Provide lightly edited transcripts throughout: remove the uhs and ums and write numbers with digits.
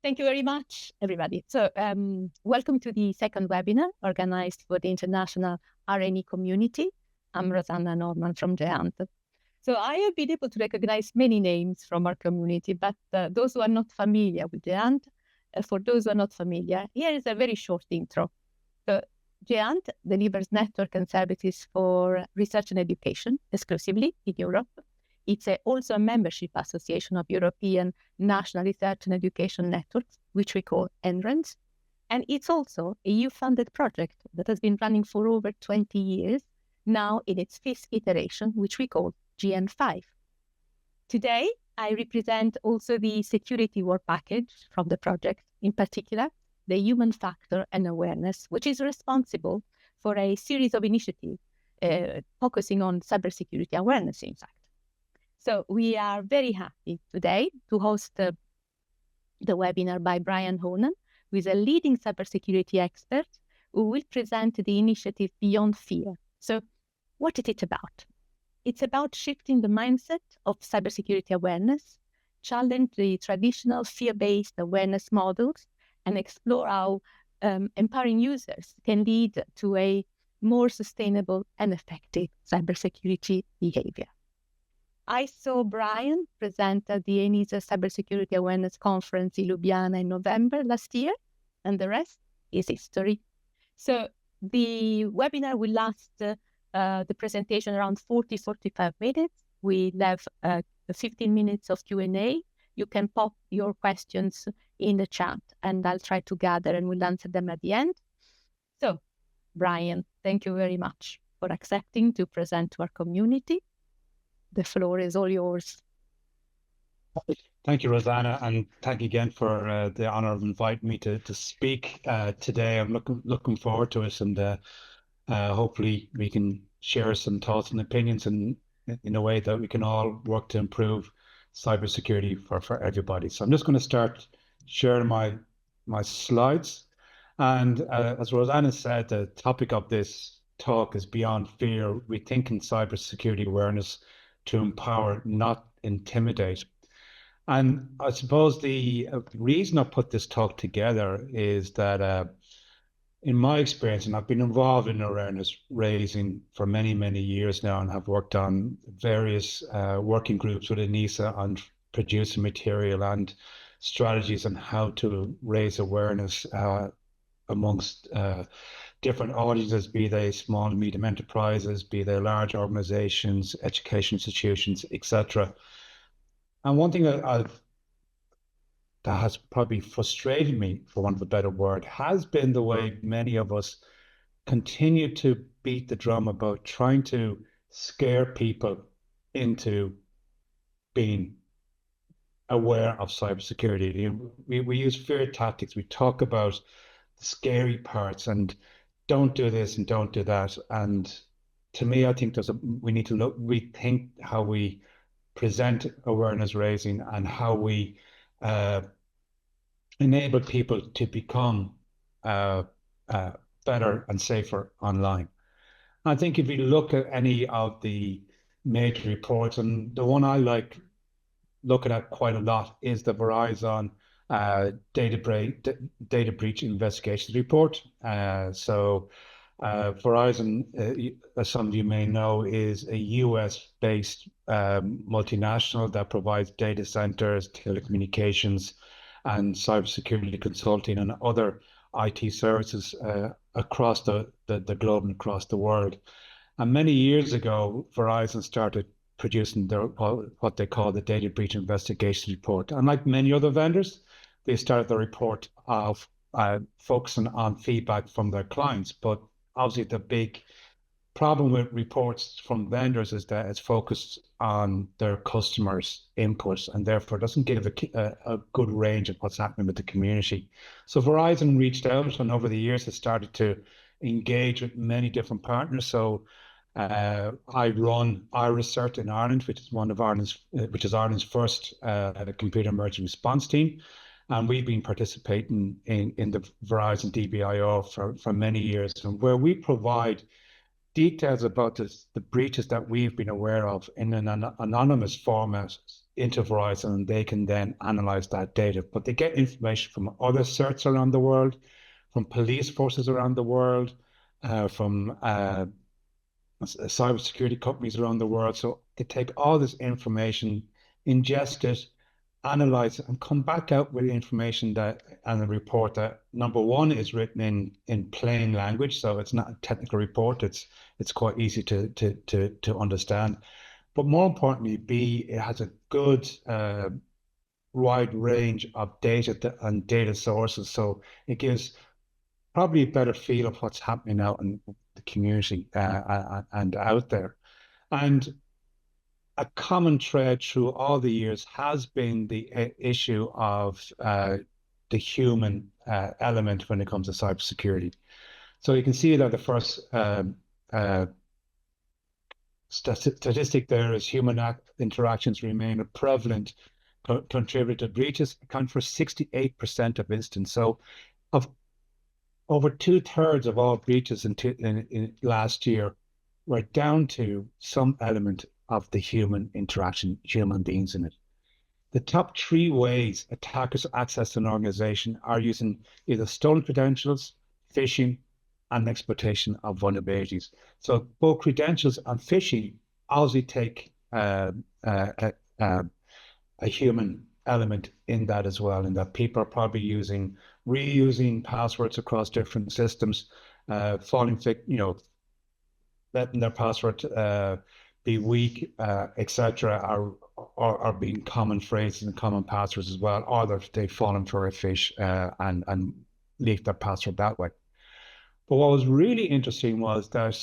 Thank you very much, everybody. So welcome to the second webinar organized for the international R&E community. I'm Rosanna Norman from GÉANT. So I have been able to recognize many names from our community, but those who are not familiar with GÉANT, for those who are not familiar, here is a very short intro. So GÉANT delivers network and services for research and education exclusively in Europe. It's also a membership association of European national research and education networks, which we call NRENs. And it's also a EU-funded project that has been running for over 20 years, now in its fifth iteration, which we call GÉANT 5. Today, I represent also the security work package from the project, in particular, the human factor and awareness, which is responsible for a series of initiatives focusing on cybersecurity awareness, in fact. So we are very happy today to host the webinar by Brian Honan, who is a leading cybersecurity expert who will present the initiative Beyond Fear. So what is it about? It's about shifting the mindset of cybersecurity awareness, challenge the traditional fear-based awareness models, and explore how empowering users can lead to a more sustainable and effective cybersecurity behavior. I saw Brian present at the ENISA Cybersecurity Awareness Conference in Ljubljana in November last year, and the rest is history. So the webinar will last the presentation around 40-45 minutes. We have 15 minutes of Q&A. You can pop your questions in the chat, and I'll try to gather and we'll answer them at the end. So, Brian, thank you very much for accepting to present to our community. The floor is all yours. Thank you, Rosanna, and thank you again for the honor of inviting me to speak today. I'm looking forward to it, and hopefully we can share some thoughts and opinions in a way that we can all work to improve cybersecurity for everybody. So I'm just going to start sharing my slides. And as Rosanna said, the topic of this talk is Beyond Fear, Rethinking Cybersecurity Awareness to Empower, Not Intimidate. And I suppose the reason I put this talk together is that in my experience, and I've been involved in awareness raising for many, many years now, and have worked on various working groups with ENISA on producing material and strategies on how to raise awareness amongst different audiences, be they small and medium enterprises, be they large organizations, education institutions, etc. And one thing that has probably frustrated me, for want of a better word, has been the way many of us continue to beat the drum about trying to scare people into being aware of cybersecurity. We use fear tactics. We talk about the scary parts and don't do this and don't do that. And to me, I think we need to rethink how we present awareness raising and how we enable people to become better and safer online. I think if you look at any of the major reports, and the one I like looking at quite a lot is the Verizon data breach investigations report. Verizon, as some of you may know, is a US-based multinational that provides data centers, telecommunications, and cybersecurity consulting and other IT services across the globe and across the world. And many years ago, Verizon started producing what they call the data breach investigation report. And like many other vendors, they started the report of focusing on feedback from their clients. But obviously the big problem with reports from vendors is that it's focused on their customers' input and therefore doesn't give a good range of what's happening with the community. So Verizon reached out, and over the years has started to engage with many different partners. So I run IRIS-CERT in Ireland, which is Ireland's first computer emergency response team. And we've been participating in the Verizon DBIO for many years, and where we provide details about the breaches that we've been aware of in an anonymous format into Verizon, and they can then analyze that data. But they get information from other certs around the world, from police forces around the world, from cybersecurity companies around the world. So they take all this information, ingest it, analyze it, and come back out with information that and a report that, number one, is written in plain language, so it's not a technical report. It's quite easy to understand. But more importantly, B, it has a good wide range of data and data sources, so it gives probably a better feel of what's happening out in the community and out there. And a common thread through all the years has been the issue of the human element when it comes to cybersecurity. So you can see that the first statistic there is human interactions remain a prevalent contributor to breaches, account for 68% of incidents. So of over 2/3 of all breaches in last year were down to some element of the human interaction, human beings in it. The top 3 ways attackers access an organization are using either stolen credentials, phishing, and exploitation of vulnerabilities. So both credentials and phishing obviously take a human element in that as well, in that people are probably reusing passwords across different systems, letting their password be weak, etc., or being common phrases and common passwords as well, or they've fallen for a phish and leaked their password that way. But what was really interesting was that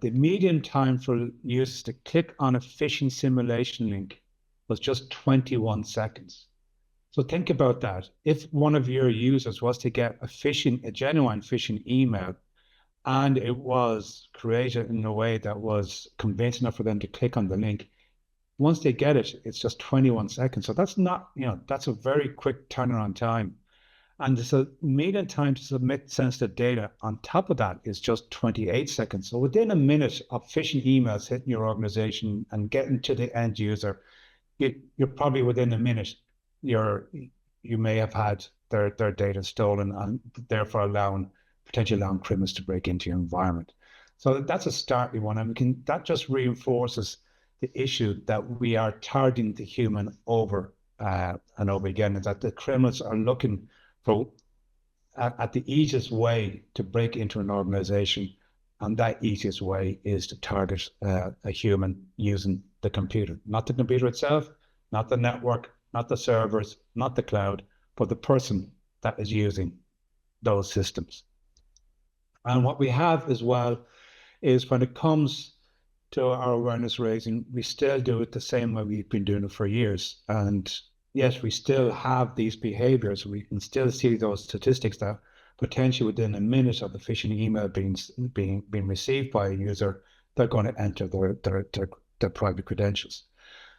the median time for users to click on a phishing simulation link was just 21 seconds. So think about that. If one of your users was to get a genuine phishing email, and it was created in a way that was convincing enough for them to click on the link, once they get it, it's just 21 seconds. So that's not, that's a very quick turnaround time. And the median time to submit sensitive data on top of that is just 28 seconds. So within a minute of phishing emails hitting your organization and getting to the end user, you're probably within a minute, you may have had their data stolen, and therefore potentially allowing criminals to break into your environment. So that's a starting one, and that just reinforces the issue that we are targeting the human over and over again, and that the criminals are looking for at the easiest way to break into an organization, and that easiest way is to target a human using the computer, not the computer itself, not the network, not the servers, not the cloud, but the person that is using those systems. And what we have as well is, when it comes to our awareness raising, we still do it the same way we've been doing it for years. And yes, we still have these behaviors. We can still see those statistics that potentially within a minute of the phishing email being received by a user, they're going to enter their private credentials.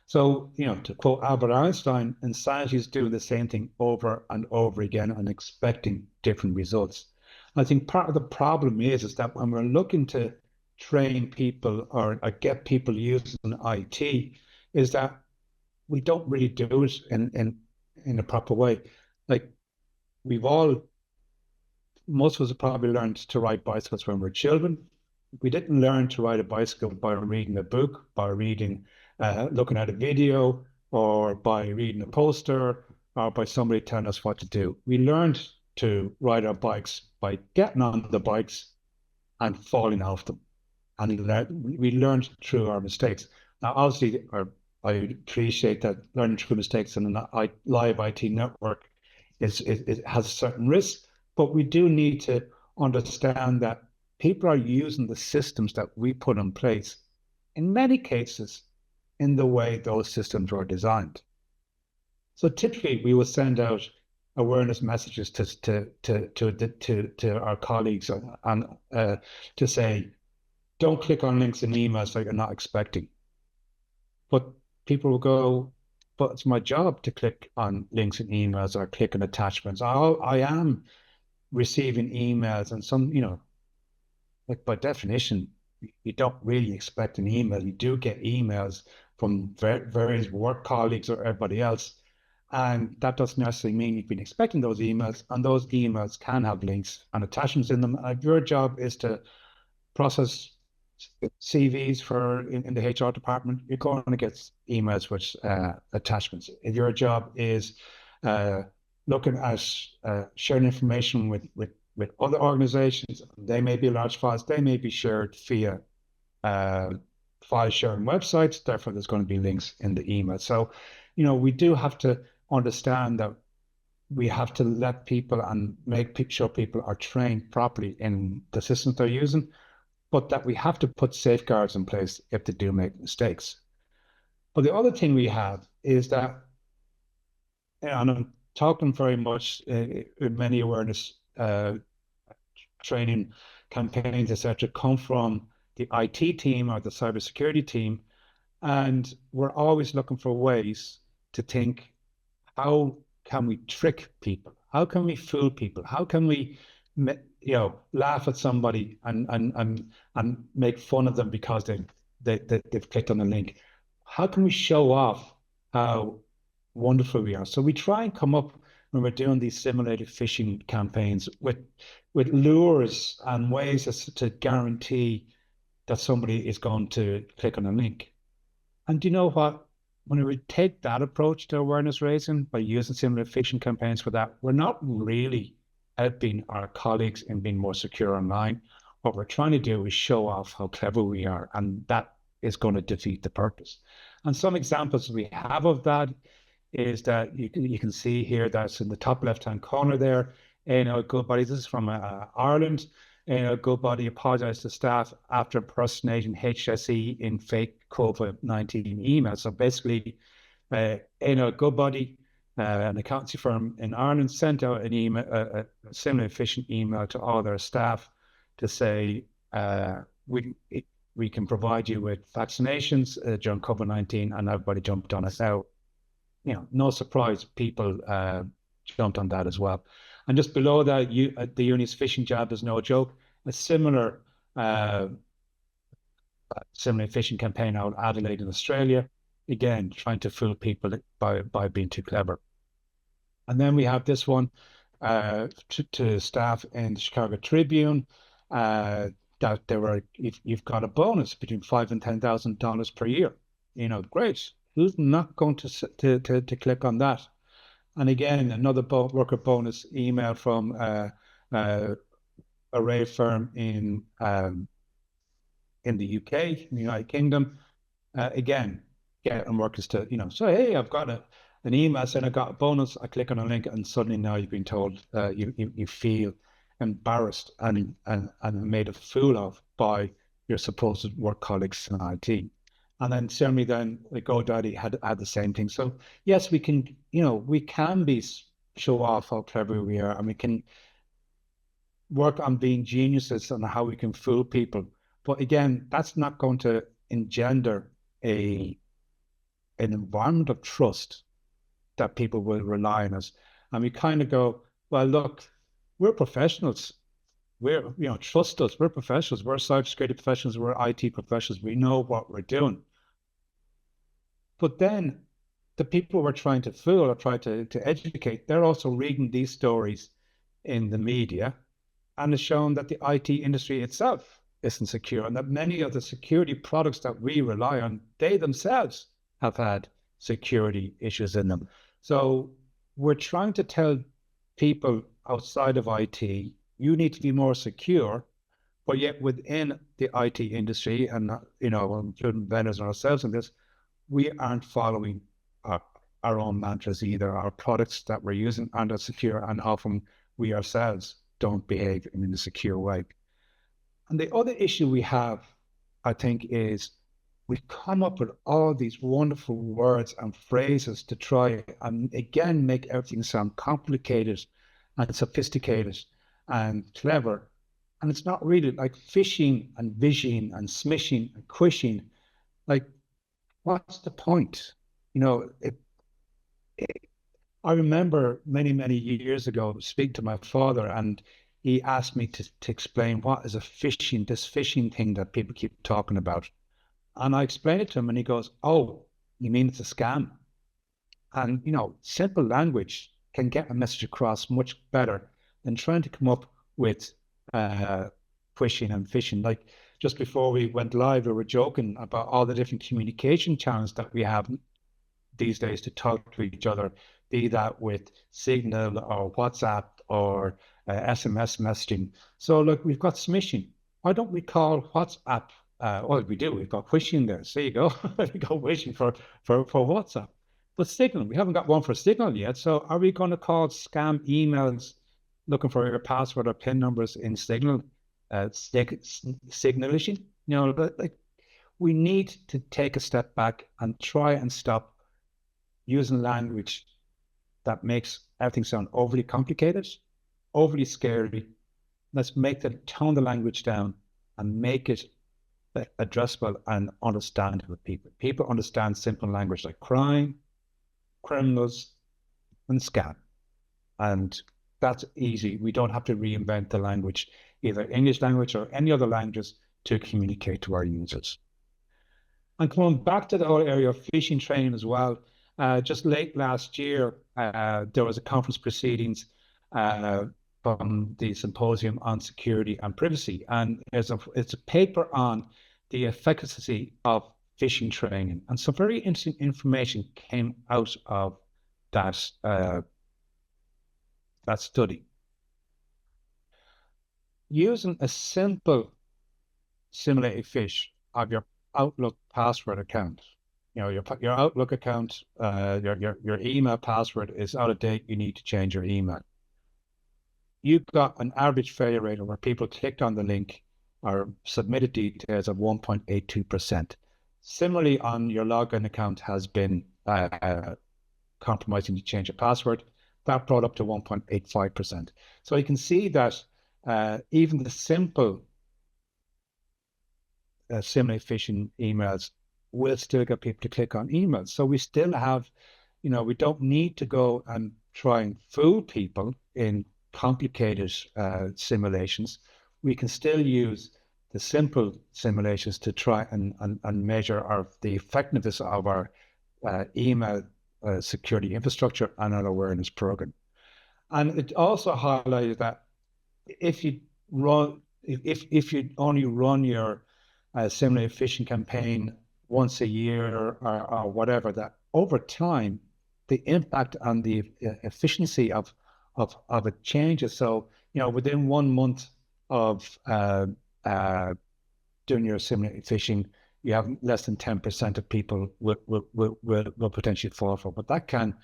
So, to quote Albert Einstein, insanity is doing the same thing over and over again and expecting different results. I think part of the problem is that when we're looking to train people or get people using IT, is that we don't really do it in a proper way. Like, most of us have probably learned to ride bicycles when we were children. We didn't learn to ride a bicycle by reading a book, by looking at a video, or by reading a poster, or by somebody telling us what to do. We learned to ride our bikes by getting on the bikes and falling off them. And we learned through our mistakes. Now, obviously, I appreciate that learning through mistakes in a live IT network it has certain risks, but we do need to understand that people are using the systems that we put in place, in many cases, in the way those systems were designed. So typically, we will send out awareness messages to our colleagues and to say, don't click on links in emails that you're not expecting. But people will go, but it's my job to click on links in emails or click on attachments. I am receiving emails, and some, like by definition, you don't really expect an email. You do get emails from various work colleagues or everybody else. And that doesn't necessarily mean you've been expecting those emails, and those emails can have links and attachments in them. And your job is to process CVs in the HR department. You're going to get emails with attachments. If your job is looking at sharing information with other organizations, they may be large files, they may be shared via file sharing websites, therefore there's going to be links in the email. So, we do have to understand that we have to let people and make sure people are trained properly in the systems they're using, but that we have to put safeguards in place if they do make mistakes. But the other thing we have is that, and I'm talking very much in many awareness training campaigns, etc., come from the IT team or the cybersecurity team, and we're always looking for ways to think, how can we trick people? How can we fool people? How can we, laugh at somebody and make fun of them because they've clicked on a link? How can we show off how wonderful we are? So we try and come up, when we're doing these simulated phishing campaigns, with lures and ways to guarantee that somebody is going to click on a link. And do you know what? When we take that approach to awareness raising by using simulated phishing campaigns for that, we're not really helping our colleagues in being more secure online. What we're trying to do is show off how clever we are, and that is going to defeat the purpose. And some examples we have of that is that you can see here, that's in the top left-hand corner there. Goodbody, this is from Ireland. Goodbody apologized to staff after impersonating HSE in fake COVID-19 emails. So basically, Goodbody, an accountancy firm in Ireland, sent out an email, a similar phishing email to all their staff to say, we can provide you with vaccinations during COVID-19, and everybody jumped on it. Now, no surprise, people jumped on that as well. And just below that, the uni's phishing jab is no joke. A similar phishing campaign out of Adelaide in Australia, again, trying to fool people by being too clever. And then we have this one to staff in the Chicago Tribune, that you've got a bonus between $5,000 and $10,000 per year. Great. Who's not going to click on that? And again, another worker bonus email from a Array firm in the UK, in the United Kingdom. Again, getting workers to, so hey, I've got an email saying I got a bonus. I click on a link, and suddenly now you've been told you feel embarrassed and made a fool of by your supposed work colleagues in IT. And then certainly then GoDaddy had the same thing. So yes, we can, show off how clever we are, and we can work on being geniuses on how we can fool people. But again, that's not going to engender an environment of trust that people will rely on us. And we kind of go, well, look, we're professionals. Trust us. We're professionals. We're cybersecurity professionals. We're IT professionals. We know what we're doing. But then the people we're trying to fool or try to educate, they're also reading these stories in the media, and it's shown that the IT industry itself isn't secure, and that many of the security products that we rely on, they themselves have had security issues in them. So we're trying to tell people outside of IT, you need to be more secure, but yet within the IT industry, and including vendors and ourselves in this, we aren't following our own mantras either. Our products that we're using aren't as secure, and often we ourselves don't behave in a secure way. And the other issue we have, I think, is we come up with all these wonderful words and phrases to try and again make everything sound complicated and sophisticated and clever. And it's not really, like phishing and vishing and smishing and quishing. Like, what's the point? I remember many, many years ago speaking to my father, and he asked me to explain what is this phishing thing that people keep talking about. And I explained it to him, and he goes, oh, you mean it's a scam? And, simple language can get a message across much better than trying to come up with phishing and phishing. Like just before we went live, we were joking about all the different communication channels that we have these days to talk to each other, be that with Signal or WhatsApp or SMS messaging. So look, we've got smishing. Why don't we call WhatsApp? Well, we do. We've got phishing there. So there you go. We got phishing for WhatsApp. But Signal, we haven't got one for Signal yet. So are we going to call scam emails looking for your password or PIN numbers in Signal signalishing? Like we need to take a step back and try and stop using language that makes everything sound overly complicated, overly scary. Let's tone the language down and make it addressable and understandable to people. People understand simple language like crime, criminals, and scam. And that's easy. We don't have to reinvent the language, either English language or any other languages, to communicate to our users. And coming back to the whole area of phishing training as well, just late last year, there was a conference proceedings from the Symposium on Security and Privacy. And it's a paper on the efficacy of phishing training. And some very interesting information came out of that study. Using a simple simulated phish of your Outlook password account. Your Outlook account, your email password is out of date. You need to change your email. You've got an average failure rate where people clicked on the link or submitted details of 1.82%. Similarly, on your login account has been compromising to change your password. That brought up to 1.85%. So you can see that even the simple simulate phishing emails will still get people to click on emails. So we still have, we don't need to go and try and fool people in complicated simulations. We can still use the simple simulations to try and measure the effectiveness of our email security infrastructure and our awareness program. And it also highlighted that if you only run your simulated phishing campaign once a year or whatever, that over time the impact on the efficiency of it changes. So within 1 month of doing your simulated phishing, you have less than 10% of people will potentially fall for it. But that can,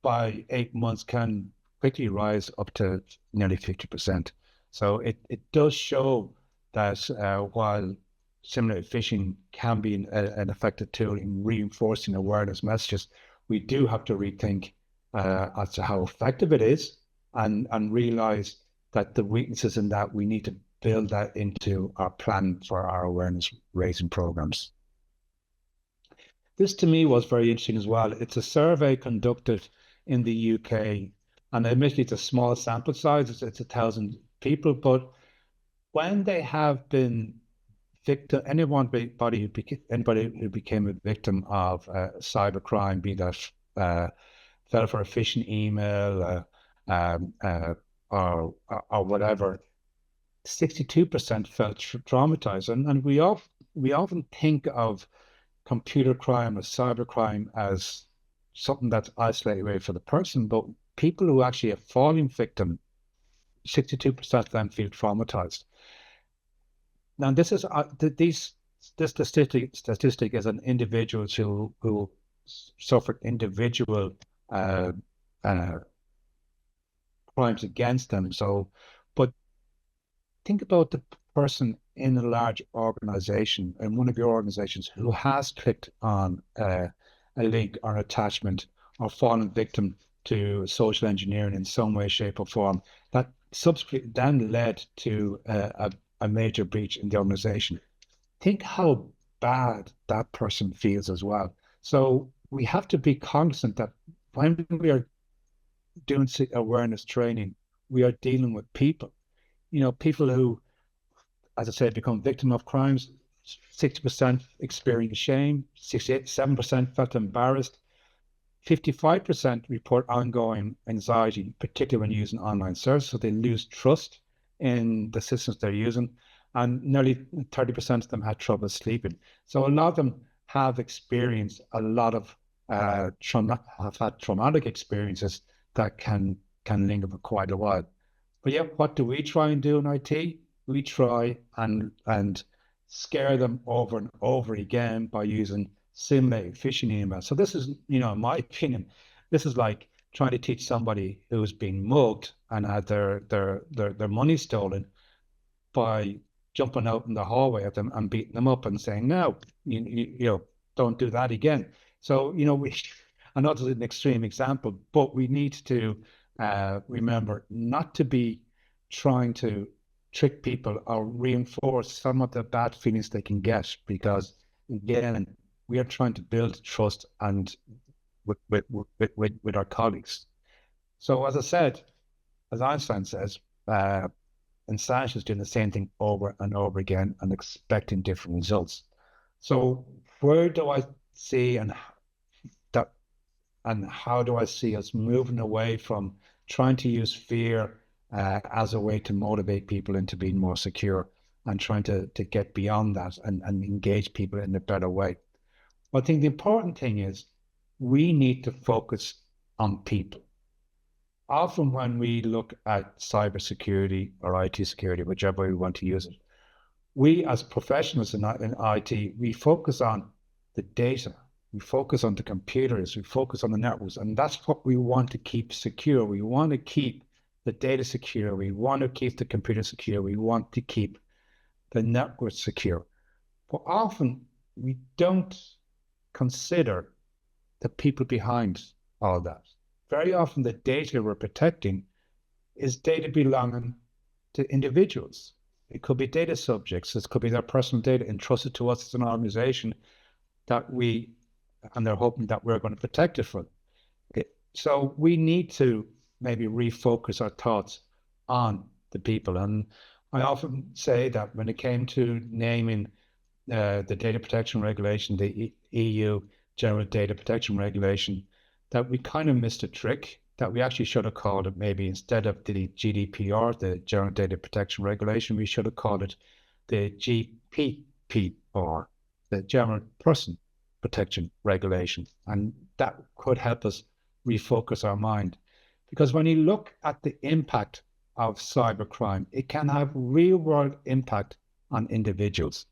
by 8 months, can quickly rise up to nearly 50%. So it does show that while simulated phishing can be an effective tool in reinforcing awareness messages, we do have to rethink as to how effective it is and realize that the weaknesses in that, we need to build that into our plan for our awareness raising programs. This to me was very interesting as well. It's a survey conducted in the UK, and admittedly it's a small sample size, it's 1,000 people, but when they have been victim, anybody who became a victim of cybercrime, be that fell for a phishing email or whatever, 62% felt traumatized. And we often think of computer crime or cybercrime as something that's isolated away for the person, but people who actually have fallen victim, 62% of them feel traumatized. Now, this is this statistic is an individuals who suffered individual crimes against them. So, but think about the person in a large organization, in one of your organizations, who has clicked on a link or attachment or fallen victim to social engineering in some way, shape, or form, that subsequently then led to a major breach in the organization. Think how bad that person feels as well. So we have to be cognizant that when we are doing awareness training, we are dealing with people. People who, as I said, become victim of crimes. 60% experienced shame, 67% felt embarrassed, 55% report ongoing anxiety, particularly when using online services, so they lose trust in the systems they're using, and nearly 30% of them had trouble sleeping. So a lot of them have experienced a lot of have had traumatic experiences that can linger for quite a while. But yeah, what do we try and do in IT? We try and scare them over and over again by using simulated phishing emails. So this is, in my opinion, this is like trying to teach somebody who's been mugged and had their money stolen by jumping out in the hallway at them and beating them up and saying, no, you don't do that again. So, I know this is an extreme example, but we need to remember not to be trying to trick people or reinforce some of the bad feelings they can get, because again, we are trying to build trust and with our colleagues. So as I said, as Einstein says, insanity is doing the same thing over and over again and expecting different results. So where do I see and how do I see us moving away from trying to use fear as a way to motivate people into being more secure and trying to get beyond that and engage people in a better way? Well, I think the important thing is we need to focus on people. Often when we look at cybersecurity or IT security, whichever way we want to use it, we as professionals in IT, we focus on the data, we focus on the computers, we focus on the networks, and that's what we want to keep secure. We want to keep the data secure, we want to keep the computer secure, we want to keep the network secure. But often we don't consider the people behind all that. Very often the data we're protecting is data belonging to individuals. It could be data subjects, it could be their personal data entrusted to us as an organization and they're hoping that we're going to protect it from. So we need to maybe refocus our thoughts on the people. And I often say that when it came to naming the data protection regulation, the EU General Data Protection Regulation, that we kind of missed a trick, that we actually should have called it, maybe instead of the GDPR, the General Data Protection Regulation, we should have called it the GPPR, the General Person Protection Regulation. And that could help us refocus our mind. Because when you look at the impact of cybercrime, it can have real world impact on individuals.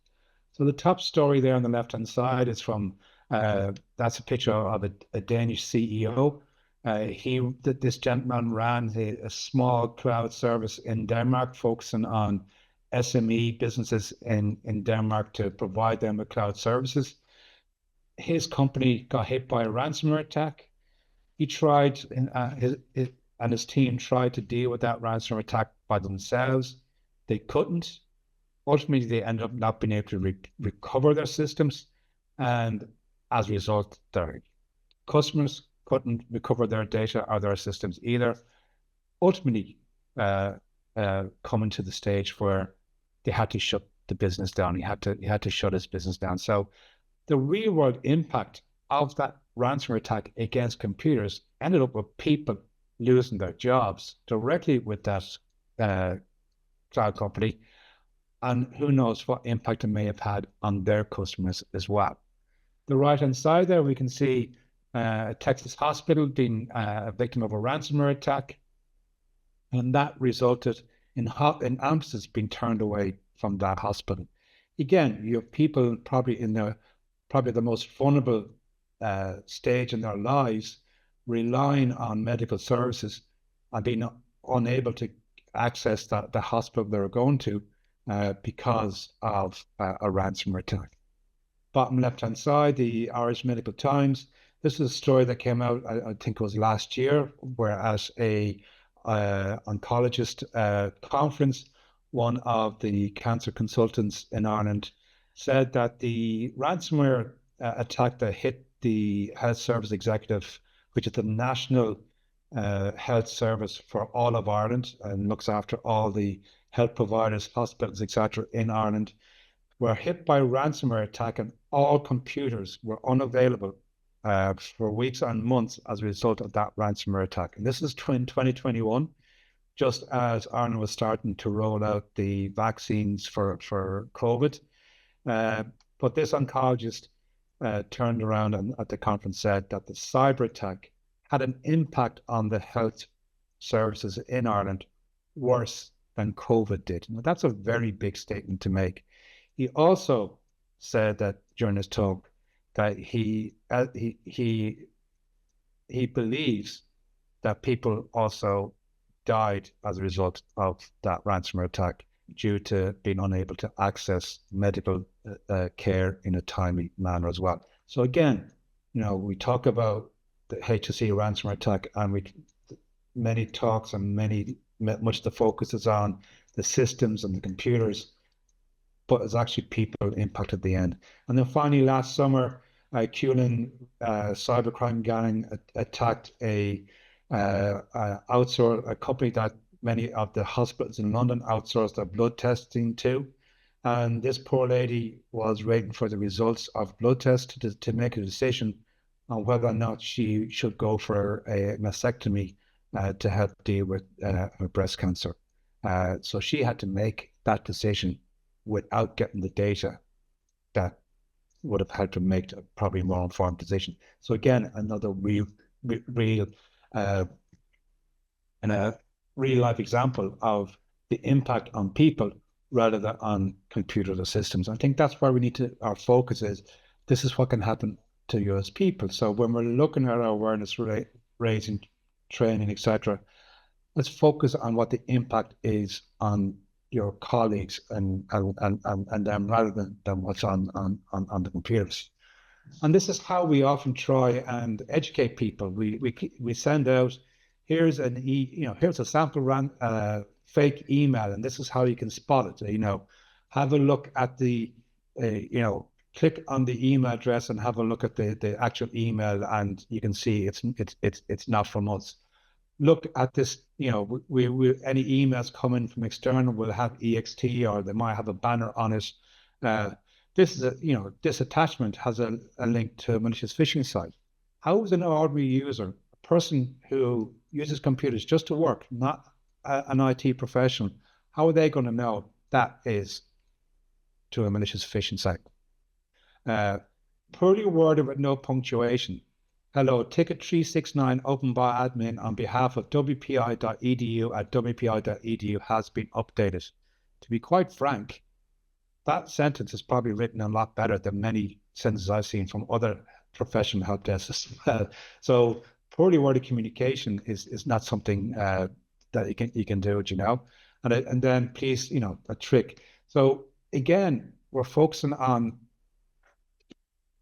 So the top story there on the left-hand side is from, that's a picture of a Danish CEO. This gentleman ran a small cloud service in Denmark, focusing on SME businesses in Denmark to provide them with cloud services. His company got hit by a ransomware attack. He tried, and his team tried to deal with that ransomware attack by themselves. They couldn't. Ultimately, they ended up not being able to recover their systems. And as a result, their customers couldn't recover their data or their systems either. Ultimately, coming to the stage where they had to shut the business down. He had to shut his business down. So the real world impact of that ransomware attack against computers ended up with people losing their jobs directly with that cloud company. And who knows what impact it may have had on their customers as well. The right-hand side there, we can see a Texas hospital being a victim of a ransomware attack. And that resulted in ambulances being turned away from that hospital. Again, you have people probably in the most vulnerable stage in their lives, relying on medical services and being unable to access the hospital they're going to because of a ransomware attack. Bottom left-hand side, the Irish Medical Times. This is a story that came out, I think it was last year, where at a oncologist conference, one of the cancer consultants in Ireland said that the ransomware attack that hit the health service executive, which is the national health service for all of Ireland and looks after all the health providers, hospitals, etc. in Ireland, were hit by a ransomware attack and all computers were unavailable for weeks and months as a result of that ransomware attack. And this is in 2021, just as Ireland was starting to roll out the vaccines for COVID. But this oncologist turned around and at the conference said that the cyber attack had an impact on the health services in Ireland worse than COVID did. Now, that's a very big statement to make. He also said that during his talk that he believes that people also died as a result of that ransomware attack due to being unable to access medical care in a timely manner as well. So again, we talk about the HSE ransomware attack, and many talks and much the focus is on the systems and the computers, but it's actually people impacted at the end. And then finally, last summer, Cullen cybercrime gang attacked a company that many of the hospitals in London outsourced their blood testing to. And this poor lady was waiting for the results of blood tests to make a decision on whether or not she should go for a mastectomy to help deal with her breast cancer. So she had to make that decision without getting the data that would have helped her make a probably more informed decision. So again, another real life example of the impact on people rather than on computers or systems. I think that's where our focus is. This is what can happen to you as people. So when we're looking at our awareness raising, training, etc., let's focus on what the impact is on your colleagues and them rather than what's on the computers. And this is how we often try and educate people. We send out, here's a sample fake email, and this is how you can spot it. Have a look at the click on the email address and have a look at the actual email, and you can see it's not from us. Look at this, we any emails coming from external will have EXT, or they might have a banner on it. This is this attachment has a link to a malicious phishing site. How is an ordinary user, a person who uses computers just to work, not an IT professional, how are they going to know that is to a malicious phishing site? Poorly worded with no punctuation. Hello, ticket 369 opened by admin on behalf of wpi.edu at wpi.edu has been updated. To be quite frank, that sentence is probably written a lot better than many sentences I've seen from other professional help desks as well. So poorly worded communication is not something that you can do, and then please, a trick. So again, we're focusing on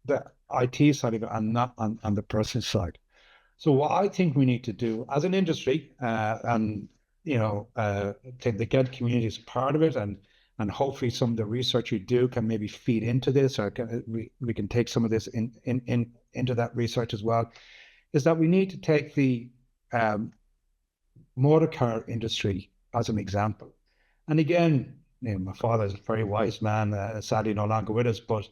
the IT side of it and not on the person side. So what I think we need to do as an industry, and take the GÉANT community as part of it, and hopefully some of the research we do can maybe feed into this, or we can take some of this into that research as well, is that we need to take the motor car industry as an example. And again, my father is a very wise man, sadly no longer with us, but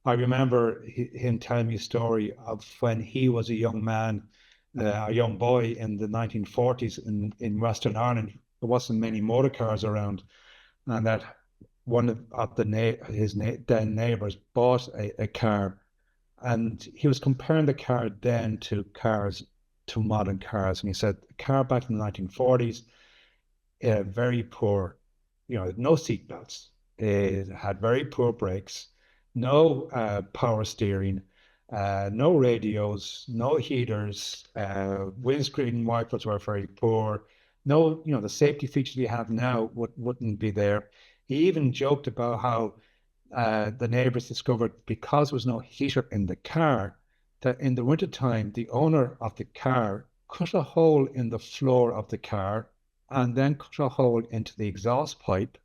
I remember him telling me a story of when he was a young man, a young boy in the 1940s in Western Ireland. There wasn't many motor cars around, and that one of his then neighbours bought a car, and he was comparing the car then to modern cars, and he said the car back in the 1940s, very poor, no seat belts, it had very poor brakes, no power steering, no radios, no heaters, windscreen wipers were very poor. No, the safety features we have now wouldn't be there. He even joked about how the neighbours discovered, because there was no heater in the car, that in the wintertime, the owner of the car cut a hole in the floor of the car and then cut a hole into the exhaust pipe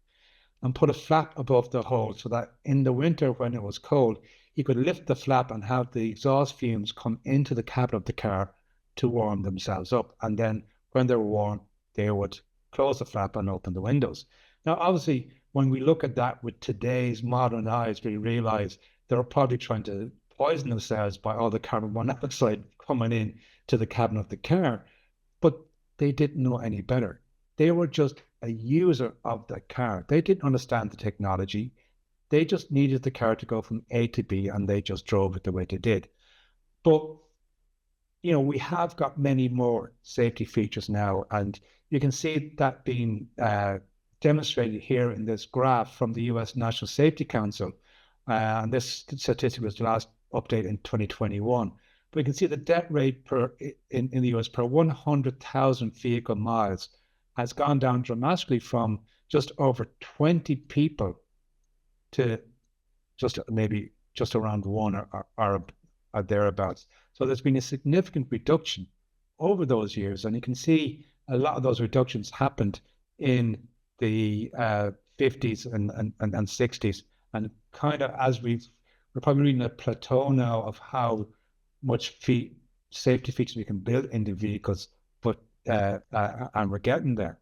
and put a flap above the hole so that in the winter when it was cold, he could lift the flap and have the exhaust fumes come into the cabin of the car to warm themselves up. And then when they were warm, they would close the flap and open the windows. Now, obviously, when we look at that with today's modern eyes, we realize they're probably trying to poison themselves by all the carbon monoxide coming in to the cabin of the car, but they didn't know any better. They were just a user of the car. They didn't understand the technology. They just needed the car to go from A to B, and they just drove it the way they did. But, we have got many more safety features now, and you can see that being demonstrated here in this graph from the US National Safety Council. And this statistic was the last update in 2021. But you can see the death rate in the US per 100,000 vehicle miles has gone down dramatically from just over 20 people to just around one or thereabouts. So there's been a significant reduction over those years. And you can see a lot of those reductions happened in the 50s and 60s. And kind of as we're probably reaching a plateau now of how much safety features we can build into vehicles, but and we're getting there.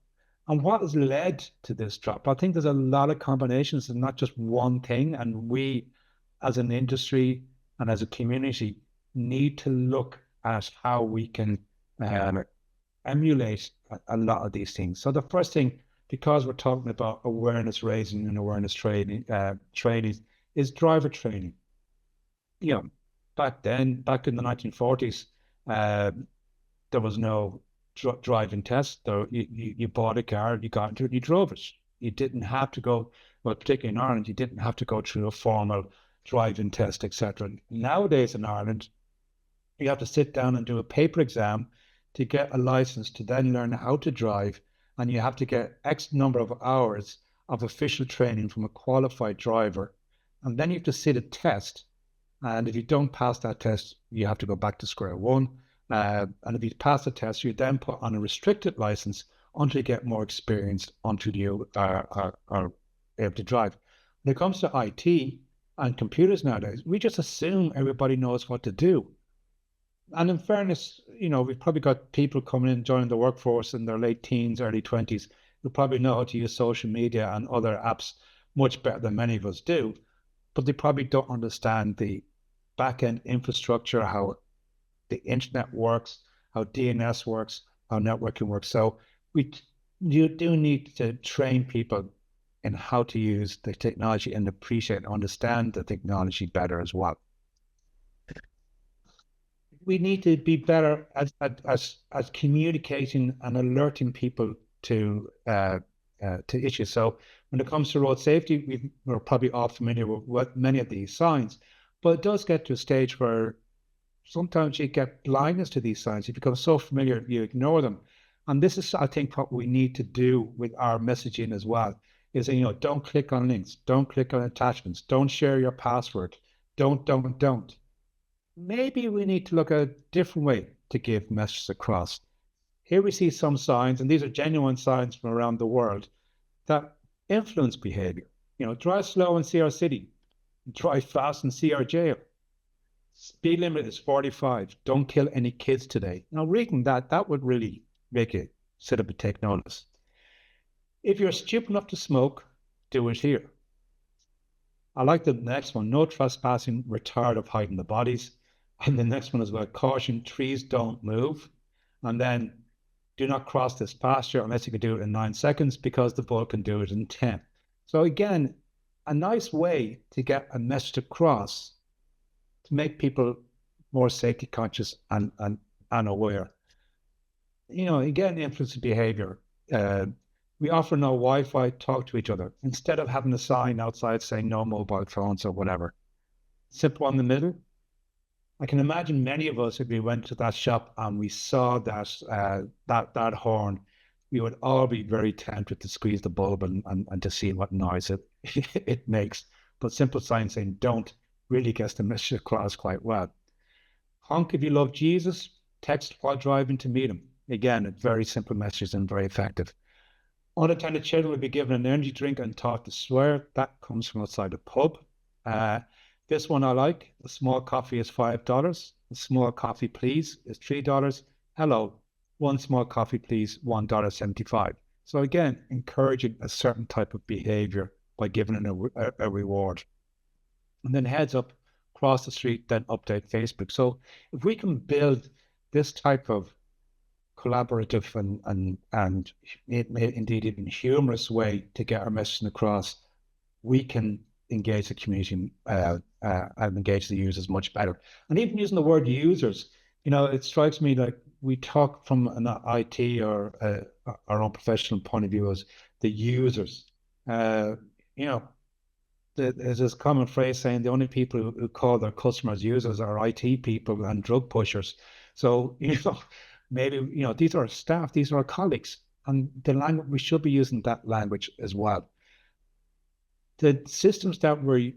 And what has led to this drop? I think there's a lot of combinations and not just one thing. And we, as an industry and as a community, need to look at how we can emulate a lot of these things. So the first thing, because we're talking about awareness raising and awareness training, is driver training. Back in the 1940s, there was no driving test. So you bought a car, you got into it, you drove it. You didn't have to go, well, particularly in Ireland, you didn't have to go through a formal driving test, etc. Nowadays in Ireland, you have to sit down and do a paper exam to get a license to then learn how to drive. And you have to get X number of hours of official training from a qualified driver. And then you have to sit a test. And if you don't pass that test, you have to go back to square one. And if you pass the test, you then put on a restricted license until you get more experience, until you are able to drive. When it comes to IT and computers nowadays, we just assume everybody knows what to do. And in fairness, we've probably got people coming in, joining the workforce in their late teens, early 20s, who probably know how to use social media and other apps much better than many of us do. But they probably don't understand the back-end infrastructure, how the internet works, how DNS works, how networking works. So you do need to train people in how to use the technology and appreciate and understand the technology better as well. We need to be better at communicating and alerting people to issues. So when it comes to road safety, we're probably all familiar with many of these signs, but it does get to a stage where sometimes you get blindness to these signs. You become so familiar, you ignore them. And this is, I think, what we need to do with our messaging as well, is, don't click on links, don't click on attachments, don't share your password, don't. Maybe we need to look at a different way to give messages across. Here we see some signs, and these are genuine signs from around the world, that influence behavior. Drive slow and see our city. Drive fast and see our jail. Speed limit is 45. Don't kill any kids today. Now, reading that would really make you sit up and take notice. If you're stupid enough to smoke, do it here. I like the next one. No trespassing. We're tired of hiding the bodies. And the next one is about caution. Trees don't move. And then do not cross this pasture unless you can do it in 9 seconds, because the bull can do it in 10. So again, a nice way to get a message across to make people more safety conscious and aware. Again, influence behavior. We often know Wi-Fi, talk to each other, instead of having a sign outside saying no mobile phones or whatever. Simple in the middle. I can imagine many of us, if we went to that shop and we saw that horn, we would all be very tempted to squeeze the bulb and to see what noise it makes. But simple signs saying don't really gets the message across quite well. Honk if you love Jesus. Text while driving to meet him. Again, a very simple message and very effective. Unattended children will be given an energy drink and taught to swear. That comes from outside a pub. This one I like. A small coffee is $5. A small coffee, please, is $3. Hello, one small coffee, please, $1.75. So again, encouraging a certain type of behavior by giving it a reward. And then heads up, cross the street, then update Facebook. So if we can build this type of collaborative and indeed even humorous way to get our messaging across, we can engage the community and engage the users much better. And even using the word users, it strikes me like we talk from an IT or our own professional point of view as the users. There's this common phrase saying the only people who call their customers users are IT people and drug pushers. So, maybe, these are our staff, these are our colleagues, and the language, we should be using that language as well. The systems that we're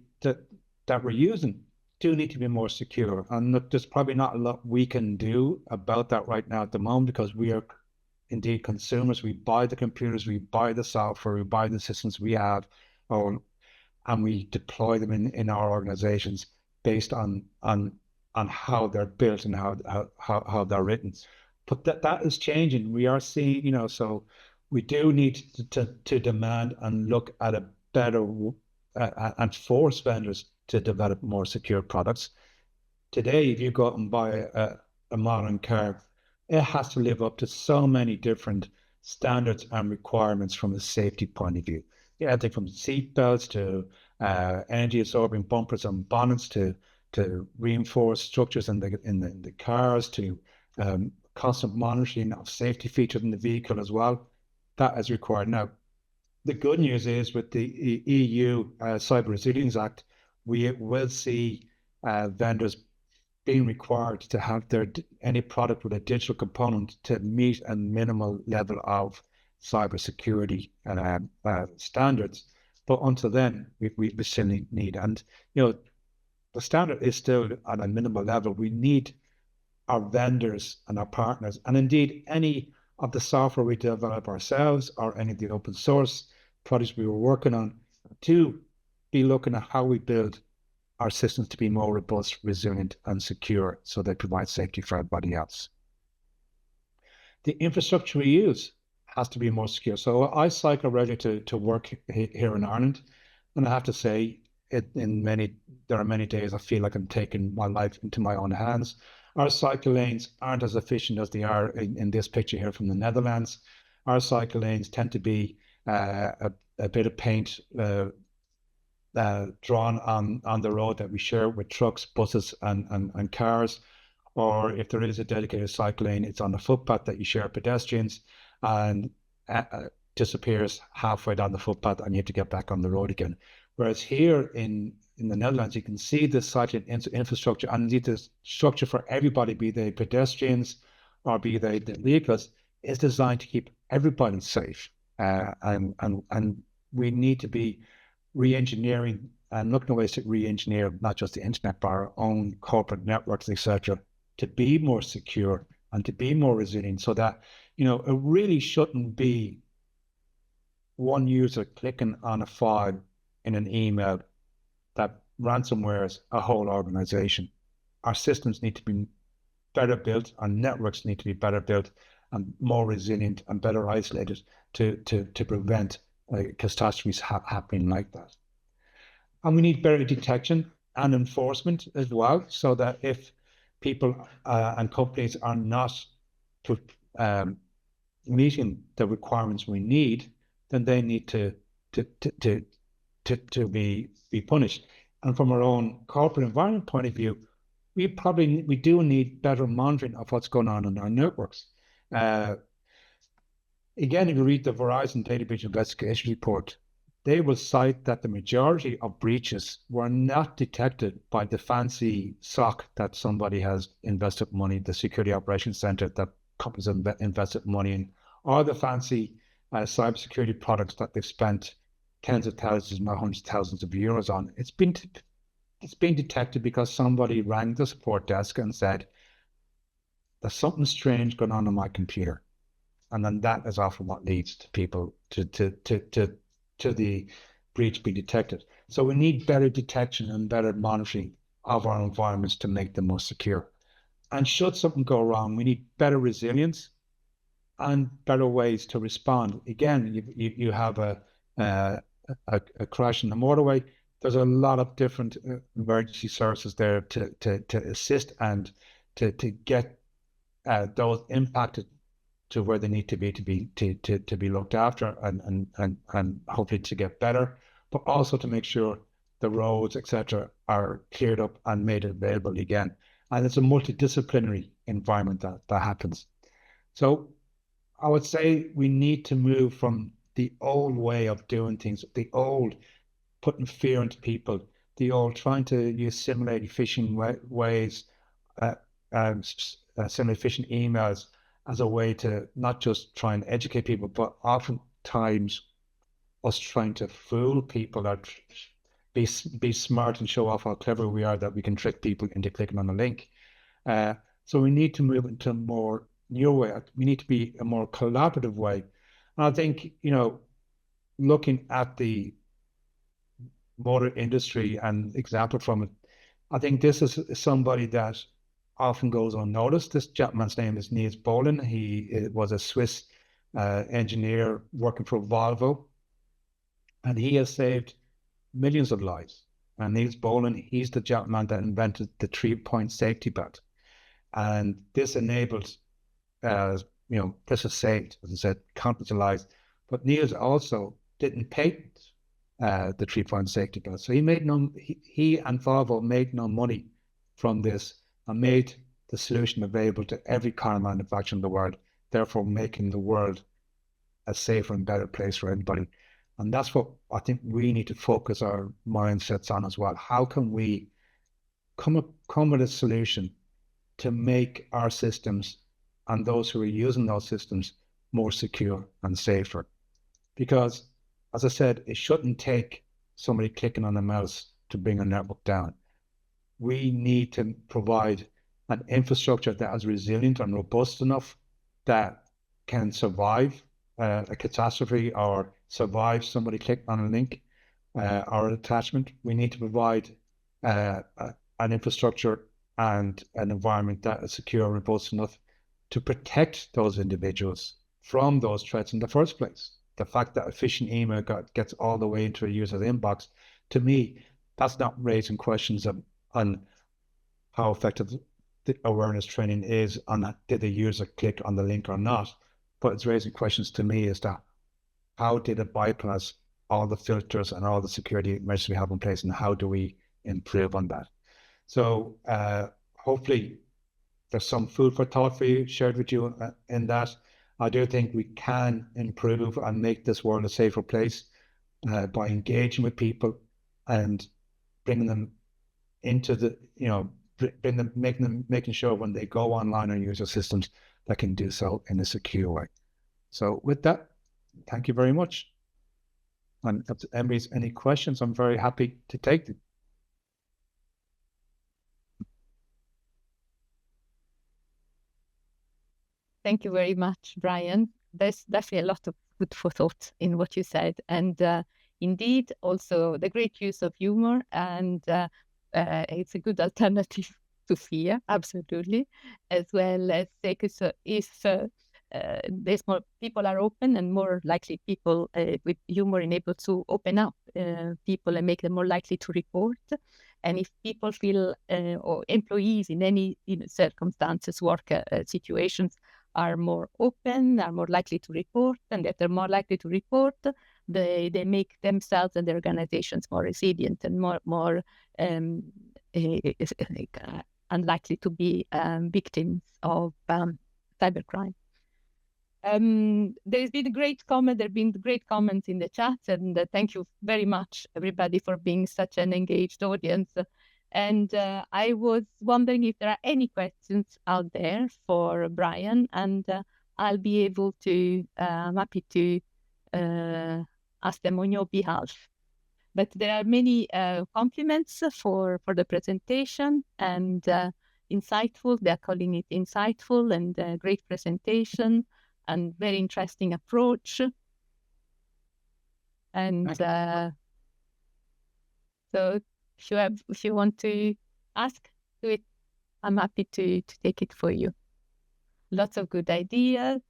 using do need to be more secure, and there's probably not a lot we can do about that right now at the moment, because we are indeed consumers. We buy the computers, we buy the software, we buy the systems we have, and we deploy them in our organizations based on how they're built and how they're written. But that is changing. We are seeing, so we do need to demand and look at a better and force vendors to develop more secure products. Today, if you go out and buy a modern car, it has to live up to so many different standards and requirements from a safety point of view. Everything from seat belts to energy absorbing bumpers and bonnets to reinforced structures in the cars to constant monitoring of safety features in the vehicle as well. That is required. Now, the good news is with the EU Cyber Resilience Act, we will see vendors being required to have any product with a digital component to meet a minimal level of cybersecurity standards. But until then, we still need, and the standard is still at a minimal level. We need our vendors and our partners, and indeed any of the software we develop ourselves or any of the open source projects we were working on, to be looking at how we build our systems to be more robust, resilient, and secure, so they provide safety for everybody else. The infrastructure we use has to be more secure. So I cycle regularly to work here in Ireland, and I have to say, there are many days I feel like I'm taking my life into my own hands. Our cycle lanes aren't as efficient as they are in this picture here from the Netherlands. Our cycle lanes tend to be a bit of paint drawn on the road that we share with trucks, buses, and cars. Or if there is a dedicated cycle lane, it's on the footpath that you share with pedestrians, and disappears halfway down the footpath, and you have to get back on the road again. Whereas here in the Netherlands, you can see the cycling infrastructure, and indeed the structure for everybody, be they pedestrians or be they the vehicles, is designed to keep everybody safe. And we need to be re-engineering and looking at ways to re-engineer not just the internet, but our own corporate networks, etc., to be more secure and to be more resilient, so that it really shouldn't be one user clicking on a file in an email that ransomwares a whole organization. Our systems need to be better built, our networks need to be better built and more resilient and better isolated to prevent catastrophes happening like that. And we need better detection and enforcement as well, so that if people and companies are not meeting the requirements we need, then they need to be punished. And from our own corporate environment point of view, we do need better monitoring of what's going on in our networks. Again, if you read the Verizon Data Breach Investigation Report, they will cite that the majority of breaches were not detected by the fancy SOC that somebody has invested money, the Security Operations Center that companies have invested money in, or the fancy cybersecurity products that they've spent tens of thousands, not hundreds of thousands of euros on. It's been detected because somebody rang the support desk and said, there's something strange going on my computer. And then that is often what leads to people to the breach being detected. So we need better detection and better monitoring of our environments to make them more secure. And should something go wrong, we need better resilience and better ways to respond. Again, you have a a crash in the motorway, there's a lot of different emergency services there to assist and to get those impacted to where they need to be looked after and hopefully to get better, but also to make sure the roads, etc., are cleared up and made available again. And it's a multidisciplinary environment that happens. So I would say we need to move from the old way of doing things, the old putting fear into people, the old trying to use simulated phishing ways, simulated phishing emails as a way to not just try and educate people, but oftentimes us trying to fool people or be smart and show off how clever we are, that we can trick people into clicking on a link. So we need to move into a more new way. We need to be a more collaborative way. And I think, looking at the motor industry and example from it, I think this is somebody that often goes unnoticed. This gentleman's name is Niels Bohlin. He was a Swiss engineer working for Volvo, and he has saved millions of lives. And Niels Bohlin, he's the gentleman that invented the 3-point safety belt. And this enabled, this is saved, as I said, countless of lives. But Niels also didn't patent the 3-point safety belt. So he and Volvo made no money from this and made the solution available to every car manufacturer in the world, therefore making the world a safer and better place for everybody. And that's what I think we need to focus our mindsets on as well. How can we come with a solution to make our systems and those who are using those systems more secure and safer? Because, as I said, it shouldn't take somebody clicking on a mouse to bring a network down. We need to provide an infrastructure that is resilient and robust enough that can survive a catastrophe or survive somebody clicking on a link or an attachment. We need to provide an infrastructure and an environment that is secure and robust enough to protect those individuals from those threats in the first place. The fact that a phishing email gets all the way into a user's inbox, to me, that's not raising questions on how effective the awareness training is on did the user click on the link or not, but it's raising questions to me is that how did it bypass all the filters and all the security measures we have in place, and how do we improve on that? So hopefully there's some food for thought for you, shared with you in that. I do think we can improve and make this world a safer place by engaging with people and bringing them into the, making sure when they go online and use our systems, that can do so in a secure way. So with that, thank you very much. And if anybody's any questions, I'm very happy to take them. Thank you very much, Brian. There's definitely a lot of food for thought in what you said. And indeed, also the great use of humor, and it's a good alternative to fear, absolutely, as well as if there's more people are open and more likely people with humor enabled to open up people and make them more likely to report. And if people feel, or employees in any circumstances, work situations, are more open, are more likely to report, and if they're more likely to report, they make themselves and their organizations more resilient and more unlikely to be victims of cybercrime. There's been a great comment. There have been great comments in the chat, and thank you very much, everybody, for being such an engaged audience. And I was wondering if there are any questions out there for Brian, and I'll be able to, I'm happy to ask them on your behalf. But there are many compliments for the presentation, and insightful. They're calling it insightful and great presentation and very interesting approach. And so if you want to ask, do it. I'm happy to take it for you. Lots of good ideas.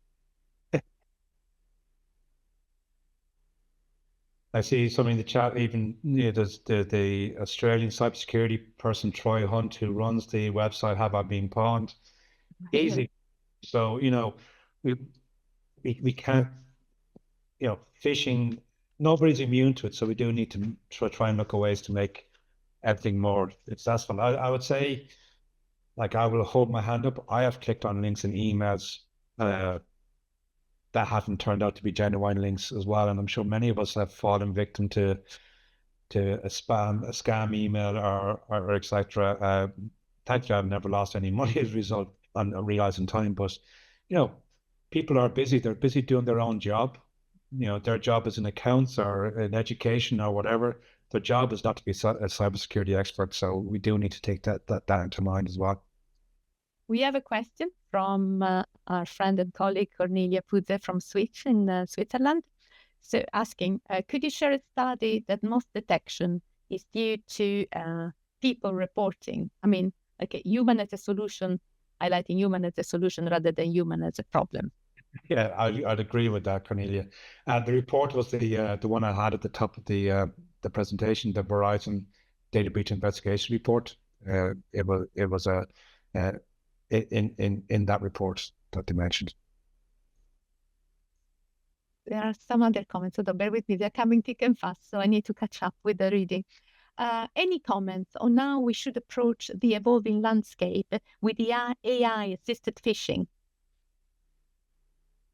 I see some in the chat, even there's the Australian cybersecurity person, Troy Hunt, who runs the website Have I Been Pawned? Easy. So, we can't, phishing, nobody's immune to it. So we do need to try and look at ways to make everything more successful. I would say, like, I will hold my hand up. I have clicked on links in emails that haven't turned out to be genuine links as well. And I'm sure many of us have fallen victim to a scam email or etc. Thankfully, I've never lost any money as a result and realize in time. But, people are busy. They're busy doing their own job. Their job is in accounts or in education or whatever. Their job is not to be a cybersecurity expert. So we do need to take that into mind as well. We have a question from our friend and colleague Cornelia Puzze from Switch in Switzerland. So asking, could you share a study that most detection is due to people reporting? I mean, okay, human as a solution, highlighting human as a solution rather than human as a problem. Yeah, I'd agree with that, Cornelia. The report was the one I had at the top of the presentation, the Verizon Data Breach Investigation Report. It was in that report that they mentioned. There are some other comments, so don't bear with me. They're coming thick and fast, so I need to catch up with the reading. Any comments on how we should approach the evolving landscape with the AI-assisted phishing?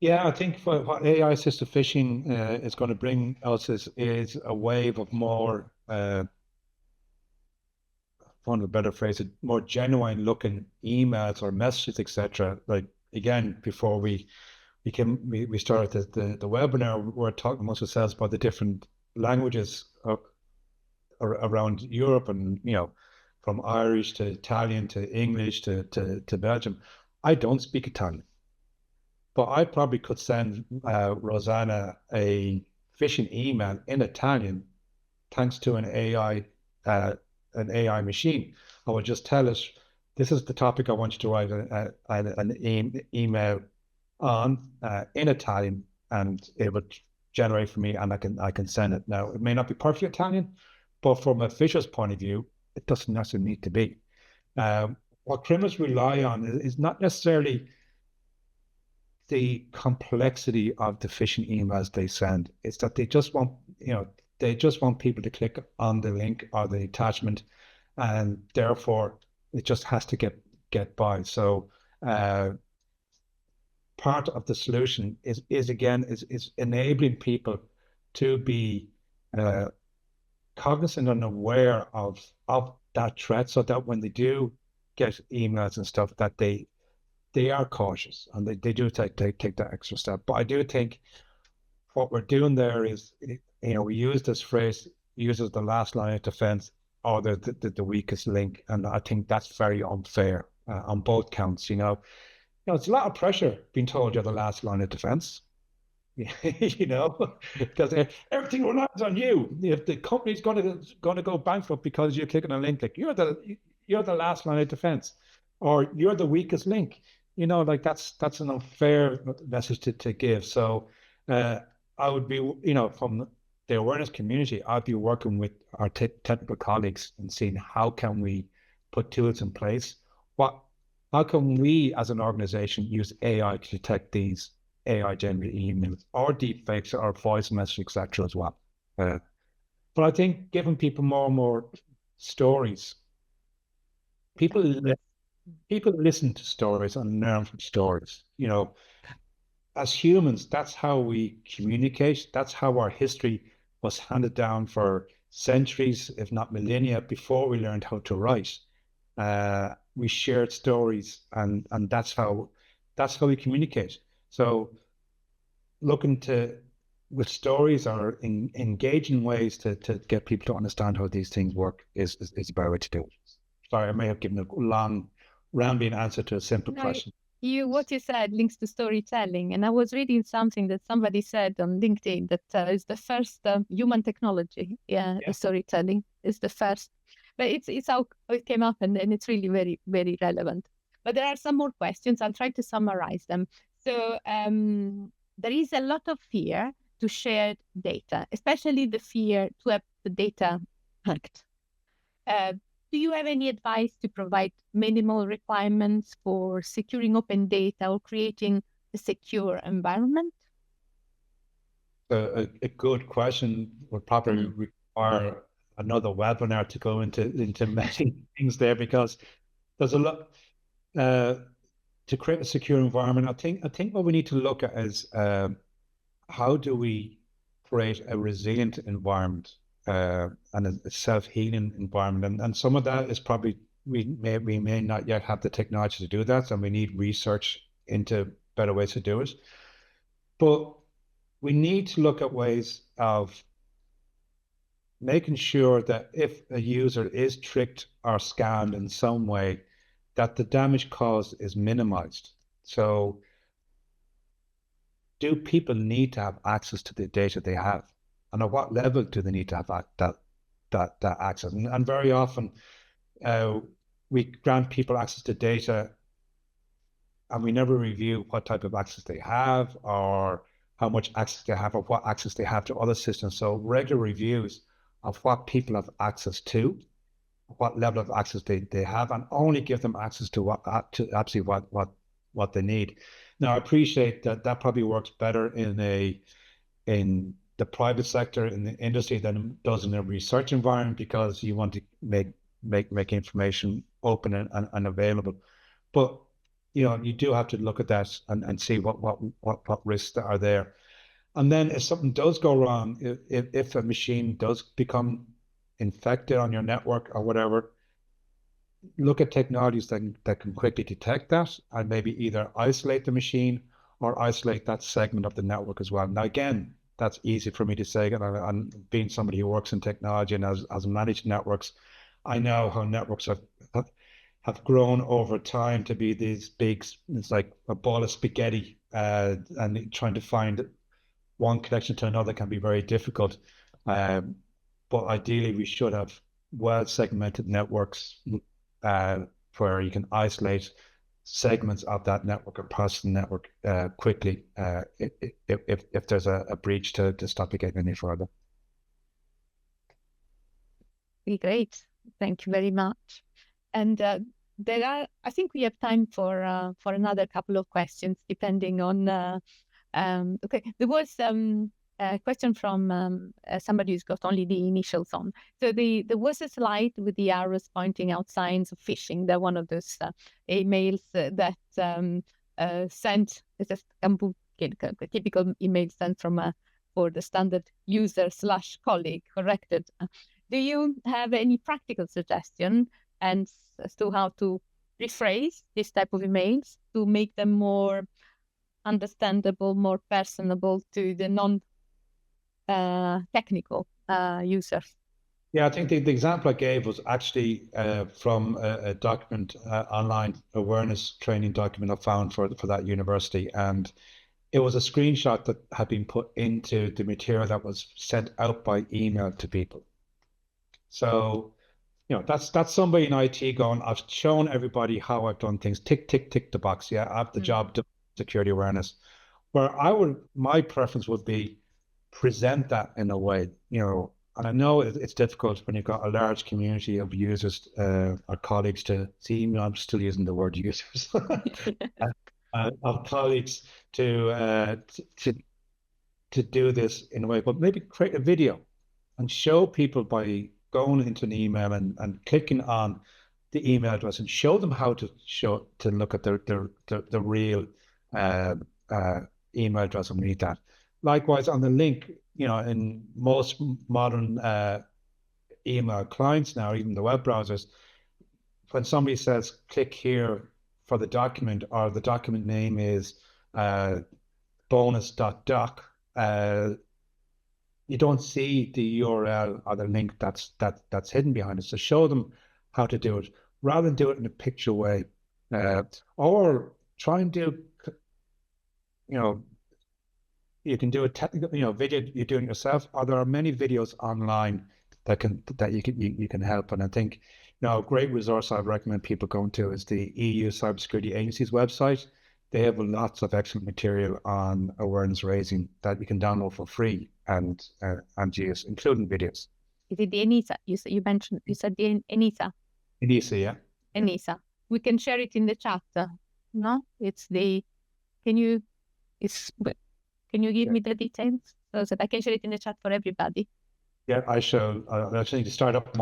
Yeah, I think what AI-assisted phishing is going to bring us is a wave of more, for want of a better phrase, more genuine looking emails or messages, etc. Like, again, before we started the webinar, we're talking amongst ourselves about the different languages around Europe, and from Irish to Italian to English to Belgium. I don't speak Italian, but I probably could send Rosanna a phishing email in Italian thanks to an AI machine. I would just tell it, this is the topic I want you to write an email on in Italian, and it would generate for me, and I can send it. Now, it may not be perfect Italian, but from a fisher's point of view, it doesn't necessarily need to be. What criminals rely on is not necessarily the complexity of the phishing emails they send. It's that they just want, people to click on the link or the attachment, and therefore it just has to get by. So part of the solution is enabling people to be cognizant and aware of that threat, so that when they do get emails and stuff, that they are cautious and they do take that extra step. But I do think what we're doing there is, we use this phrase, uses the last line of defense or the weakest link, and I think that's very unfair on both counts. It's a lot of pressure being told you're the last line of defense. Because everything relies on you. If the company's going to go bankrupt because you're clicking a link, like you're the last line of defense, or you're the weakest link. That's an unfair message to give. So I would be, from the awareness community, I'd be working with our technical colleagues and seeing how can we put tools in place. How can we as an organization use AI to detect these AI generated emails or deepfakes or voice messages, etc. as well. But I think giving people more and more stories, people listen to stories and learn from stories. As humans, that's how we communicate. That's how our history was handed down for centuries, if not millennia, before we learned how to write. We shared stories, and that's how we communicate. So looking with stories or engaging ways to get people to understand how these things work is a better way to do it. Sorry, I may have given a long, rambling answer to a simple question. What you said links to storytelling, and I was reading something that somebody said on LinkedIn that is the first human technology. Yeah, storytelling is the first. But it's how it came up, and it's really very, very relevant. But there are some more questions. I'll try to summarize them. So there is a lot of fear to share data, especially the fear to have the data hacked. Do you have any advice to provide minimal requirements for securing open data or creating a secure environment? A good question would probably require another webinar to go into many things there, because there's a lot to create a secure environment. I think what we need to look at is how do we create a resilient environment and a self-healing environment, and some of that is probably we may not yet have the technology to do that, and we need research into better ways to do it. But we need to look at ways of making sure that if a user is tricked or scammed in some way, that the damage caused is minimized. So do people need to have access to the data they have? And at what level do they need to have that access? And very often we grant people access to data and we never review what type of access they have or how much access they have or what access they have to other systems. So regular reviews of what people have access to, what level of access they have, and only give them access to absolutely what they need. Now, I appreciate that probably works better in the private sector, in the industry, than it does in a research environment, because you want to make information open and available. But you do have to look at that and see what risks are there. And then if something does go wrong, if a machine does become infected on your network or whatever, look at technologies that can quickly detect that and maybe either isolate the machine or isolate that segment of the network as well. Now, again, that's easy for me to say, and being somebody who works in technology and has managed networks, I know how networks have grown over time to be these big, it's like a ball of spaghetti, and trying to find one connection to another can be very difficult. But ideally, we should have well-segmented networks where you can isolate segments of that network or process the network quickly if there's a breach to stop it getting any further. Great, thank you very much. And I think we have time for another couple of questions, depending on. Okay, there was a question from somebody who's got only the initials on. So there was a slide with the arrows pointing out signs of phishing. They're one of those emails that sent, it's a typical email sent from for the standard user / colleague corrected. Do you have any practical suggestion and as to how to rephrase this type of emails to make them more understandable, more personable to the non-technical users? Yeah, I think the example I gave was actually from a document, online awareness training document I found for that university. And it was a screenshot that had been put into the material that was sent out by email to people. So, that's somebody in IT going, I've shown everybody how I've done things, tick, tick, tick the box. Yeah, I have the job to security awareness. Where my preference would be present that in a way, and I know it's difficult when you've got a large community of users or colleagues to see. I'm still using the word users of colleagues to do this in a way, but maybe create a video and show people by going into an email and clicking on the email address and show them how to look at the real email address underneath that. Likewise, on the link, in most modern email clients now, even the web browsers, when somebody says click here for the document, or the document name is bonus.doc, you don't see the URL or the link that's hidden behind it. So show them how to do it rather than do it in a picture way, or try and do, you can do a technical, video you're doing yourself, or there are many videos online that you can help. And I think, a great resource I'd recommend people going to is the EU Cybersecurity Agency's website. they have lots of excellent material on awareness raising that you can download for free and use, including videos. Is it the ENISA? You mentioned, you said the ENISA. ENISA, yeah. ENISA. We can share it in the chat. No, it's the. Can you give me the details so that I can share it in the chat for everybody? Yeah, I shall. I actually need to start up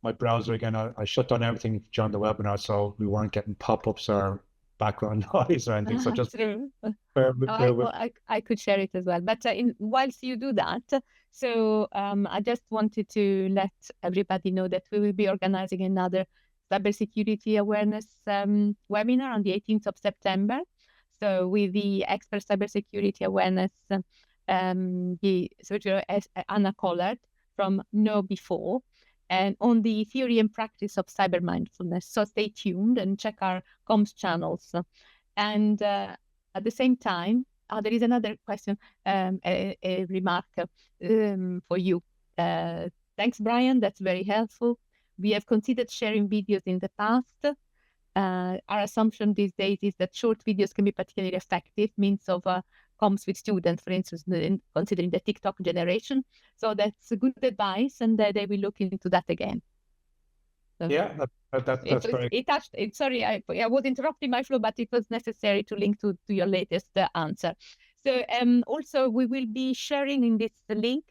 my browser again. I shut down everything during the webinar, so we weren't getting pop-ups or background noise or anything. So just I could share it as well. But whilst you do that, so I just wanted to let everybody know that we will be organizing another cybersecurity awareness webinar on the 18th of September. So with the expert cybersecurity awareness, Anna Collard from Know Before, and on the theory and practice of cyber mindfulness. So stay tuned and check our comms channels. And at the same time, there is another question, a remark for you. Thanks, Brian. That's very helpful. We have considered sharing videos in the past. Our assumption these days is that short videos can be particularly effective means of comms with students, for instance, considering the TikTok generation. So that's a good advice, and they will look into that again. So yeah, that's very. Sorry, I was interrupting my flow, but it was necessary to link to your latest answer. So also we will be sharing in this link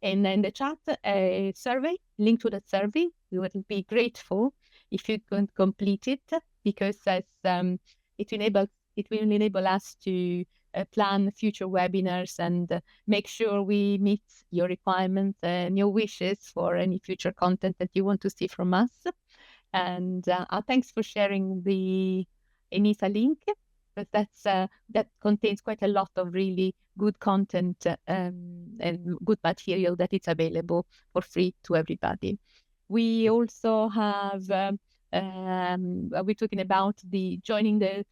in the chat a survey, link to the survey. We would be grateful if you can complete it, because it will enable us to plan future webinars and make sure we meet your requirements and your wishes for any future content that you want to see from us. And thanks for sharing the ENISA link, because that contains quite a lot of really good content and good material that is available for free to everybody. We also have we're talking about joining the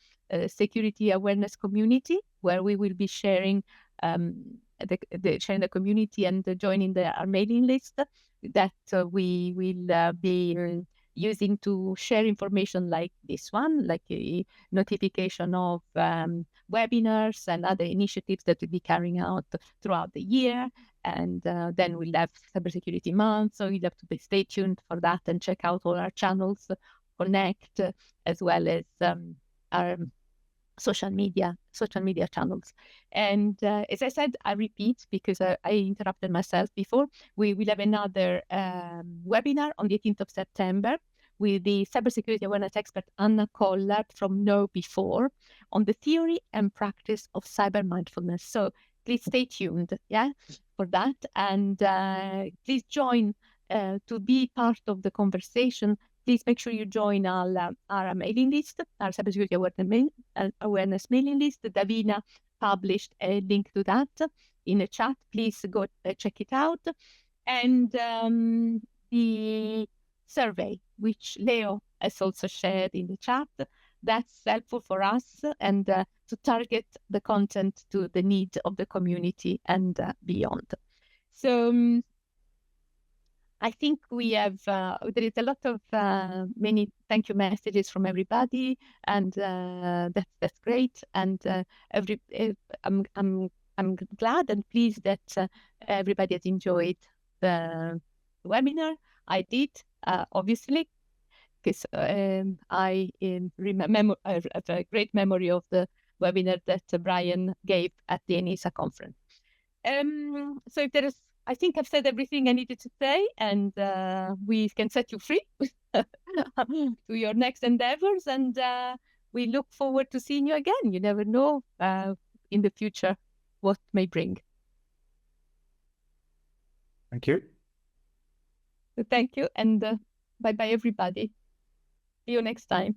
security awareness community, where we will be sharing sharing the community and joining our mailing list that we will be using to share information like this one, like a notification of webinars and other initiatives that we'll be carrying out throughout the year. And then we'll have Cybersecurity Month, so you'll have to stay tuned for that and check out all our channels, connect, as well as our social media channels. And as I said, I repeat, because I interrupted myself before, we will have another webinar on the 18th of September with the cybersecurity awareness expert Anna Collard from Know Before on the theory and practice of cyber mindfulness. So please stay tuned, for that, and please join to be part of the conversation. Please make sure you join our mailing list, our cybersecurity awareness mailing list. Davina published a link to that in the chat. Please go check it out. And the survey, which Leo has also shared in the chat, that's helpful for us and to target the content to the needs of the community and beyond. So I think we have, there is a lot of many thank you messages from everybody, and that's great. And I'm glad and pleased that everybody has enjoyed the webinar. I did, obviously, because I have a great memory of the webinar that Brian gave at the ENISA conference. So if there is, I think I've said everything I needed to say, and we can set you free to your next endeavors, and we look forward to seeing you again. You never know in the future what may bring. Thank you. So thank you, and bye-bye, everybody. See you next time.